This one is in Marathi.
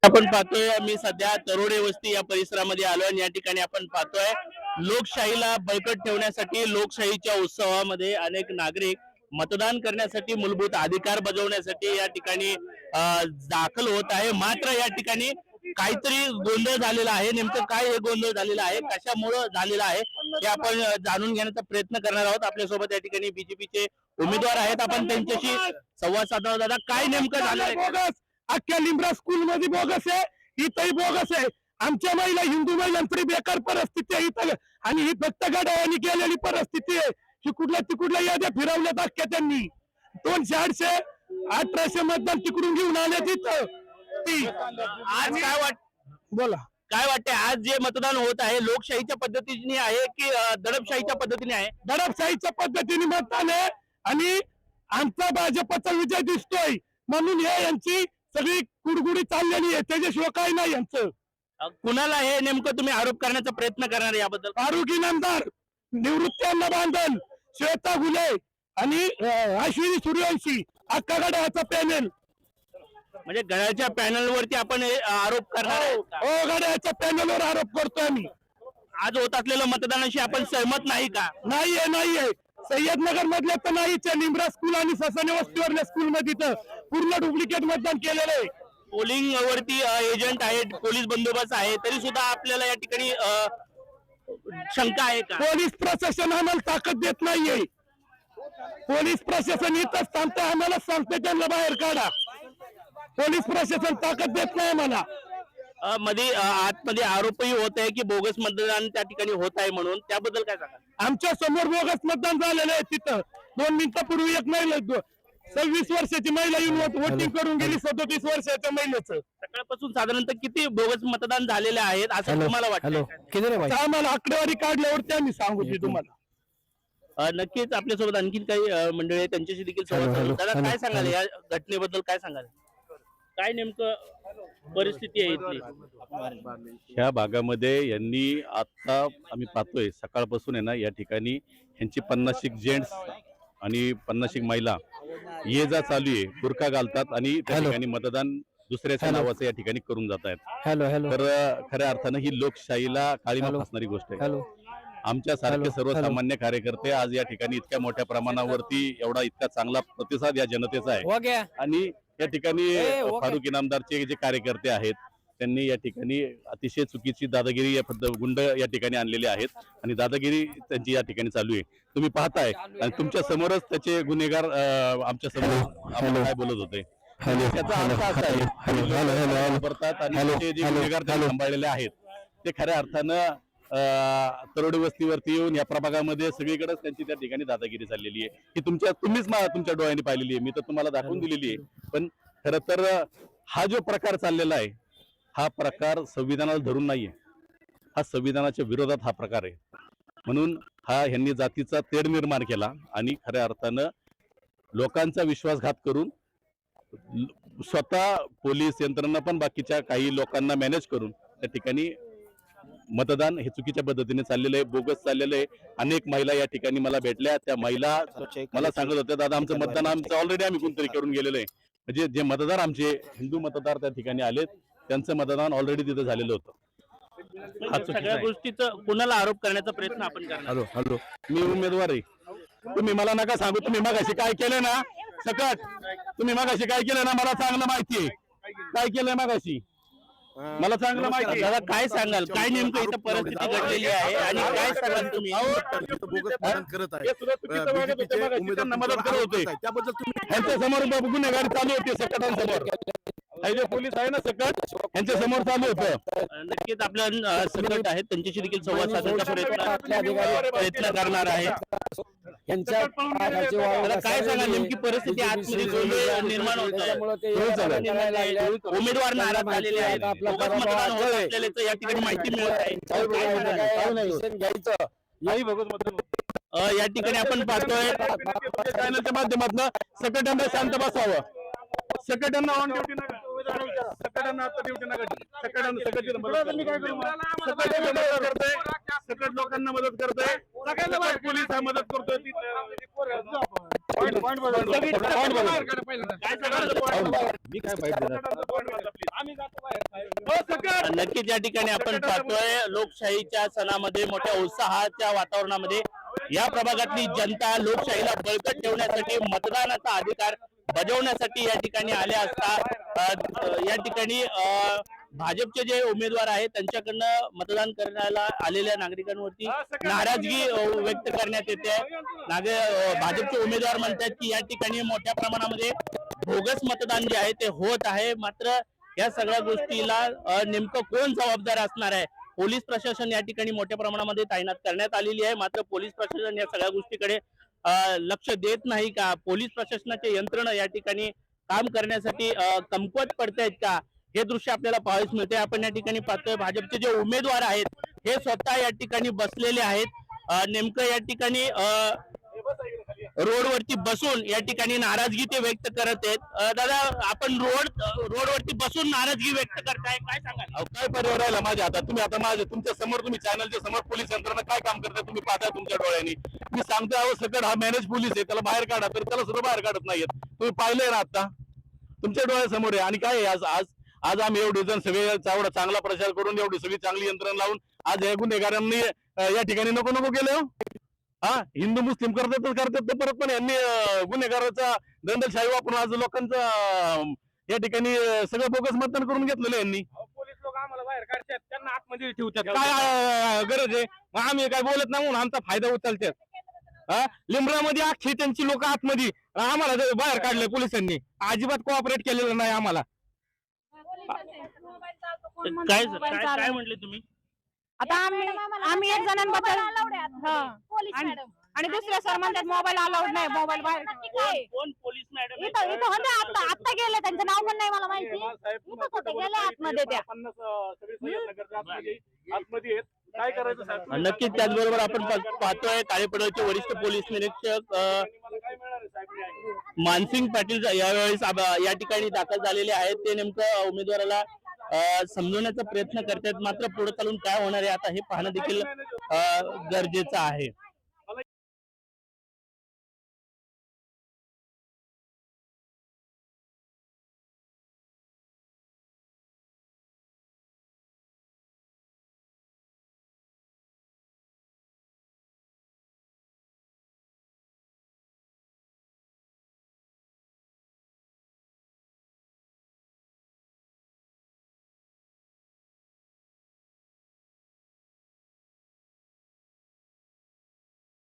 आपण पाहतोय मी सध्या तरोडे वस्ती या परिसरामध्ये आलोय आणि या ठिकाणी आपण पाहतोय लोकशाहीला बळकट ठेवण्यासाठी लोकशाहीच्या उत्सवामध्ये अनेक नागरिक मतदान करण्यासाठी मूलभूत अधिकार बजावण्यासाठी या ठिकाणी दाखल होत आहे। मात्र या ठिकाणी काहीतरी गोंधळ झालेला आहे। नेमकं काय हे गोंधळ झालेला आहे, कशामुळे झालेला आहे हे आपण जाणून घेण्याचा प्रयत्न करणार आहोत। आपल्यासोबत या ठिकाणी बीजेपीचे उमेदवार आहेत, आपण त्यांच्याशी संवाद साधणार। दादा, काय नेमकं झालं आहे? अख्ख्या लिंब्रा स्कूल मध्ये बोगस आहे, इथंही बोगस आहे। आमच्या महिला हिंदू महिलांची बेकार परिस्थिती आहे इथं, आणि ही फक्त गाड्याने गेलेली परिस्थिती आहे। तिकडल्या तिकडल्या याद्या फिरवल्यात अख्ख्या त्यांनी। 200 1800 मतदान तिकडून घेऊन आले तिथं। आज काय बोला, काय वाटतंय आज जे मतदान होत आहे लोकशाहीच्या पद्धतीने आहे की दडपशाहीच्या पद्धतीने आहे? दडपशाहीच्या पद्धतीने मतदान आहे आणि आमचा भाजपचा विजय दिसतोय, म्हणून हे यांची सगळी कुडगुडी चाललेली आहे, त्याच्याशिवाय काही नाही यांचं। कुणाला हे नेमकं तुम्ही आरोप करण्याचा प्रयत्न करणार आहे याबद्दल? फारुकी नामदार, निवृत्ती अण्णा बांधल, श्वेता घुले आणि अश्विनी सूर्यवंशी, अख्खा गड्याचा पॅनल। म्हणजे गड्याच्या पॅनल वरती आपण हे आरोप करणार आहे? हो, गड्याच्या पॅनलवर आरोप करतो आम्ही। आज होत असलेल्या मतदानाशी आपण सहमत नाही का? नाहीये सय्यदनगर मधल्या तर नाहीच आहे। निंब्रा स्कूल आणि ससाने वस्तीवरल्या स्कूल मध्ये तर पूर्ण डुप्लिकेट मतदान केलेलं आहे। पोलिंग वरती एजंट आहेत, पोलीस बंदोबस्त आहे, तरी सुद्धा आपल्याला या ठिकाणी शंका आहे का? पोलीस प्रशासन आम्हाला ताकद देत नाहीये। पोलीस प्रशासन इथंच थांबतं, आम्हाला सांगते त्यांना बाहेर काढा। पोलीस प्रशासन ताकद देत नाही आम्हाला। मध्ये आतमध्ये आरोपही होत आहे की बोगस मतदान त्या ठिकाणी होत आहे म्हणून, त्याबद्दल काय सांगा? आमच्या समोर बोगस मतदान झालेलं आहे तिथं। 2 मिनिटापूर्वी एक महिला 26 वर्षाची महिला येऊन वोटिंग करून गेली, 37 वर्षाच्या महिलेचं। सकाळपासून साधारणतः किती बोगस मतदान झालेले आहेत असं तुम्हाला वाटतं? आम्हाला आकडेवारी काढल्यावरती आम्ही सांगू की तुम्हाला। नक्कीच आपल्यासोबत आणखीन काही मंडळी आहेत, त्यांच्याशी देखील संवाद साधू। दादा, काय सांगाल या घटनेबद्दल? काय सांगाल, काय नेमकं परिस्थिती आहे इथली? ह्या भागामध्ये यांनी आता आम्ही पाहतोय सकाळपासून आहे ना, या ठिकाणी यांची 50 जेंट्स आणि 50 महिला ये जा चालू आहे, बुरका घालतात आणि त्या ठिकाणी मतदान दुसऱ्याच्या नावाचं या ठिकाणी करून जात आहेत। तर खऱ्या अर्थानं ही लोकशाहीला काळीमा फासणारी गोष्ट आहे। आमच्या सारखे सर्वसामान्य कार्यकर्ते आज या ठिकाणी इतक्या मोठ्या प्रमाणावरती इतका चांगला प्रतिसाद या जनतेचा आहे, आणि या ठिकाणी फारुकी नामदारचे जे कार्यकर्ते आहेत त्यांनी या ठिकाणी अतिशय चुकीची दादागिरी गुंड या ठिकाणी आणलेले आहेत, आणि दादागिरी त्यांची या ठिकाणी चालू आहे, तुम्ही पाहताय। आणि तुमच्या समोरच त्याचे गुन्हेगार आमच्या समोर काय बोलत होते, त्याचा अर्थ असा आहे आणि जे गुन्हेगार त्यांनी सांभाळलेले आहेत ते खऱ्या अर्थानं तरोडे वस्तीवरती येऊन या प्रभागामध्ये सगळीकडेच त्यांची त्या ठिकाणी दादागिरी चाललेली आहे, की तुम्हीच तुमच्या डोळ्यांनी पाहिलेली आहे, मी तर तुम्हाला दाखवून दिलेली आहे। पण खरं तर हा जो प्रकार चाललेला आहे हा प्रकार संविधानाला धरून नाहीये, हा संविधानाच्या विरोधात हा प्रकार आहे। म्हणून ह्यांनी जातीचा तेढ निर्माण केला आणि खऱ्या अर्थानं लोकांचा विश्वासघात करून स्वतः पोलीस यंत्रणा पण बाकीच्या काही लोकांना मॅनेज करून त्या ठिकाणी मतदान हे चुकीच्या पद्धतीने चाललेलं आहे, बोगस चाललेलं आहे। अनेक महिला या ठिकाणी मला भेटल्या, त्या महिला मला सांगत होत्या, दादा आमचं मतदान ऑलरेडी आम्ही कोणतरी करून गेलेलं आहे। म्हणजे जे मतदार आमचे हिंदू मतदार त्या ठिकाणी आलेत त्यांचं मतदान ऑलरेडी तिथं झालेलं होतं। सगळ्या गोष्टीचं कुणाला आरोप करण्याचा प्रयत्न आपण करणार? हॅलो, मी उमेदवार आहे, तुम्ही मला नका सांगू तुम्ही मगाशी काय केलं ना, सकट तुम्ही मगाशी काय केलं ना मला चांगलं माहिती आहे, काय केलंय मगाशी मला चांगलं माहिती आहे। दादा, काय सांगाल, काय नेमकं इथं परिस्थिती घडलेली आहे आणि काय सांगाल तुम्ही? मदत करत होते त्याबद्दल ह्यांच्या समोर गुन्हेगारी चालू होती, सकटांसमोर जे पोलीस आहे ना सकट यांच्या समोर चालू होतं। नक्कीच आपल्या सकट आहेत, त्यांच्याशी देखील संवाद साधण्याचा प्रयत्न करणार आहे। काय सांगा नेमकी परिस्थिती आतमध्ये गोंधळ निर्माण होत आहे, उमेदवार नाराज झालेले आहेत, मतदान होत असलेल्याचं या ठिकाणी माहिती मिळत आहे। या ठिकाणी आपण पाहतोय चॅनलच्या माध्यमातून सकटांना शांत बसावं, सकटांना ऑन ड्युटी नका, सकटांना आता ड्युटी नका, सकट लोकांना मदत करतोय, पोलीस हा मदत करतोय। मी काय नक्कीच या ठिकाणी आपण पाहतोय लोकशाहीच्या सणामध्ये मोठ्या उत्साहाच्या वातावरणामध्ये या प्रभागातली जनता लोकशाहीला बळकट ठेवण्यासाठी मतदानाचा अधिकार बजावण्यासाठी या ठिकाणी आले असता या ठिकाणी भाजपचे जे उमेदवार आहेत त्यांच्याकडनं मतदान करायला आलेल्या नागरिकांवरती नाराजगी व्यक्त करण्यात येते. भाजपचे उमेदवार म्हणतात की या ठिकाणी मोठ्या प्रमाणामध्ये बोगस मतदान जे आहे ते होत आहे. मात्र या सगळ्या गोष्टीला नेमकं कोण जबाबदार असणार आहे? पोलीस प्रशासन या ठिकाणी मोठ्या प्रमाणामध्ये तैनात करण्यात आलेली आहे. मात्र पोलीस प्रशासन या सगळ्या गोष्टीकडे लक्ष देत नाही का? पोलीस प्रशासनाचे यंत्रणा या ठिकाणी काम करण्यासाठी कमकुवत पडतायत का? हे दृश्य आपल्याला पाहायला मिळते. आपण या ठिकाणी पाहतोय भाजपचे जे उमेदवार आहेत हे स्वतः या ठिकाणी बसलेले आहेत. नेमकं या ठिकाणी रोडवरती बसून या ठिकाणी नाराजगी ते व्यक्त करत आहेत. दादा, आपण रोडवरती बसून नाराजगी व्यक्त करताय, काय सांगाल? काय पर्याय राहिला माझ्या हातात? तुम्ही आता माझ्या तुमच्या समोर, तुम्ही चॅनलच्या समोर पोलीस यंत्रणा काय काम करताय तुम्ही पाहताय तुमच्या डोळ्यांनी. मी सांगतोय अहो सकट हा मॅनेज पोलीस आहे, त्याला बाहेर काढा, तर त्याला सुद्धा बाहेर काढत नाहीयेत. तुम्ही पाहिलंय ना आता तुमच्या डोळ्यासमोर आहे. आणि काय आहे आज आम्ही एवढे जण सगळे एवढा चांगला प्रचार करून एवढी सगळी चांगली यंत्रणा लावून आज या गुन्हेगारांनी या ठिकाणी नको केलं. हा, हिंदू मुस्लिम करतात तर परत पण यांनी गुन्हेगाराचा दंडशाही वापरून आज लोकांचा या ठिकाणी सगळं बोगस मतदान करून घेतलेलं यांनी. पोलीस लोक आम्हाला बाहेर काढतात, त्यांना आतमध्ये ठेवतात. काय गरज आहे? मग आम्ही काय बोलत नाही म्हणून आमचा फायदा उचलतात. लिंबरामध्ये अख्खी त्यांची लोक आतमध्ये, आम्हाला बाहेर काढले पोलिसांनी. अजिबात कोऑपरेट केलेलं नाही आम्हाला. काय म्हटले तुम्ही? आता आम्ही एक जणांबद्दल आणि दुसऱ्या सर म्हणतात मोबाईल अलाउड नाही, मोबाईल बाहेर कोण पोलीस मॅडम? इथं होते आता गेले, त्यांचं नाव पण नाही मला माहिती. इथंच होते, गेले आतमध्ये त्या. काय करायचं साहेब? नक्कीच. त्याचबरोबर आपण पाहतोय काळेपडवचे वरिष्ठ पोलीस निरीक्षक मानसिंग पाटील यावेळेस या ठिकाणी दाखल झालेले आहेत. ते नेमकं उमेदवाराला समजवण्याचा प्रयत्न करतात. मात्र पुढे चालून काय होणार आहे आता हे पाहणं देखील गरजेचं आहे.